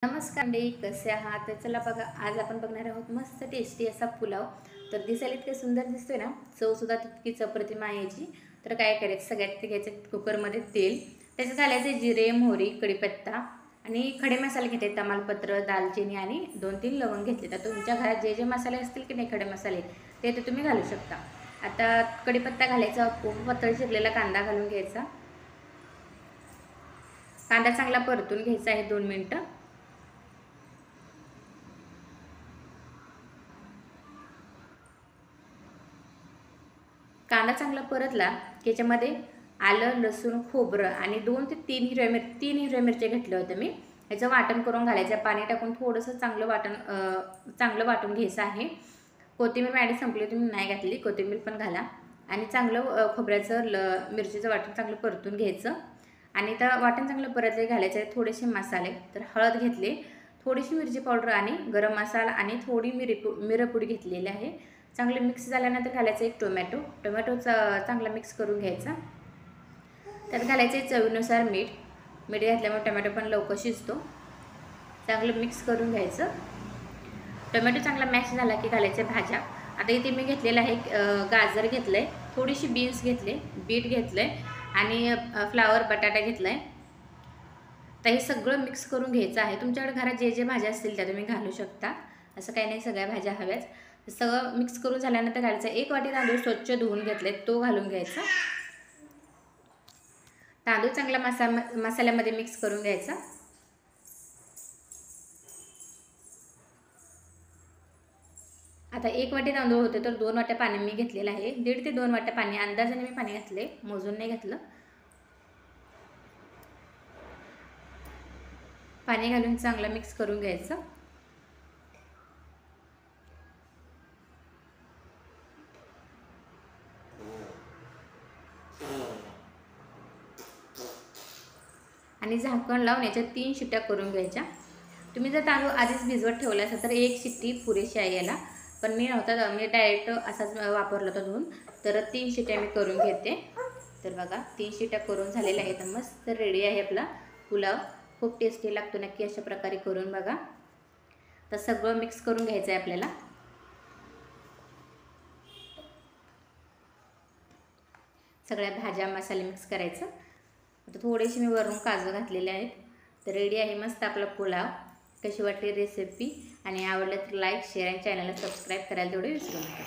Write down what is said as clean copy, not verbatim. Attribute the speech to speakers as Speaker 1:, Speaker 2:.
Speaker 1: नमस्कार मंडळी, कसे आहात? तर चला बघा, आज आपण बघणार आहोत मस्त टेस्टी असा पुलाव. तर दिसायला इतके सुंदर दिसतोय ना, चवसुद्धा तितकीच अप्रतिम आहे याची. तर काय करायचं, सगळ्यात घ्यायचं कुकरमध्ये तेल, त्याच्यात घालायचे जिरे, मोहरी, कढीपत्ता आणि खडे मसाले घेते. तमालपत्र, दालचिनी आणि 2-3 लवंग घेतले. तर तुमच्या घरात जे जे मसाले असतील की नाही खडे मसाले, ते तुम्ही घालू शकता. आता कढीपत्ता घालायचा, पातळ चिरलेला कांदा घालून घ्यायचा. कांदा चांगला परतून घ्यायचा आहे 2 मिनिटं. कांदा चांगला परतला की याच्यामध्ये आलं, लसूण, खोबरं आणि 2 ते 3 हिरव्या मिरच्या घेतल्या होत्या मी. याचं वाटण करून घालायचं, पाणी टाकून थोडंसं चांगलं वाटून घ्यायचं आहे. कोथिंबीर मॅडी संपली होती, मी नाही घातली. कोथिंबीर पण घाला आणि चांगलं मिरचीचं वाटण चांगलं परतून घ्यायचं. आणि तर वाटण चांगलं परतले घालायचं आहे थोडेसे मसाले. तर हळद घेतले, थोडीशी मिरची पावडर आणि गरम मसाला आणि थोडी मिरपूड घेतलेली आहे. चांगले मिक्स झाल्यानंतर घालायचं एक टोमॅटो चांगला मिक्स करून घ्यायचा. त्यात घालायचे चवीनुसार मीठ घातल्यामुळे टोमॅटो पण लवकर शिजतो. चांगलं मिक्स करून घ्यायचं. टोमॅटो चांगला मॅश झाला की घालायचे भाज्या. आता इथे मी घेतलेलं आहे गाजर घेतलं आहे, थोडीशी बीन्स घेतले, बीट घेतलं आहे आणि फ्लावर बटाटा घेतला आहे. तर हे सगळं मिक्स करून घ्यायचं आहे. तुमच्याकडे घरात जे जे भाज्या असतील त्या तुम्ही घालू शकता, असं काही नाही, सगळ्या भाज्या हव्याच. सगळं मिक्स करून झाल्यानंतर घालायचं 1 वाटी तांदूळ स्वच्छ धुवून घेतले, तो घालून घ्यायचा. तांदूळ चांगला मसाल्यामध्ये मिक्स करून घ्यायचा. आता 1 वाटी तांदूळ होते तर 2 वाट्या पाणी मी घेतलेलं आहे. 1.5 ते 2 वाट्या पाणी अंदाजाने मी पाणी घातले, मोजून नाही घातलं. पाणी घालून चांगलं मिक्स करून घ्यायचं. आणि झाकण लावून याच्यात 3 शिट्ट्या करून घ्यायच्या. तुम्ही जर तांदूळ आधीच भिजवत ठेवला असेल तर 1 शिट्टी पुरेशी आहे याला. पण मी डायरेक्ट असाच वापरला होता धुवून. तर 3 शिट्ट्या मी करून घेते. तर बघा 3 शिट्ट्या करून झालेल्या आहेत. मस्त रेडी आहे आपला पुलाव. खूप टेस्टी लागतो. नक्की अशा प्रकारे करून बघा. तर सगळं मिक्स करून घ्यायचं आहे आपल्याला. सगळ्या भाज्या मसाले मिक्स करायचं. आता थोडेसे मी वरून काजू घातलेले आहेत. तर रेडी आहे मस्त आपला पुलाव. कशी वाटली रेसिपी आणि आवडलं तर लाईक, शेअर आणि चॅनलला सबस्क्राईब करायला तेवढं विसरू नका.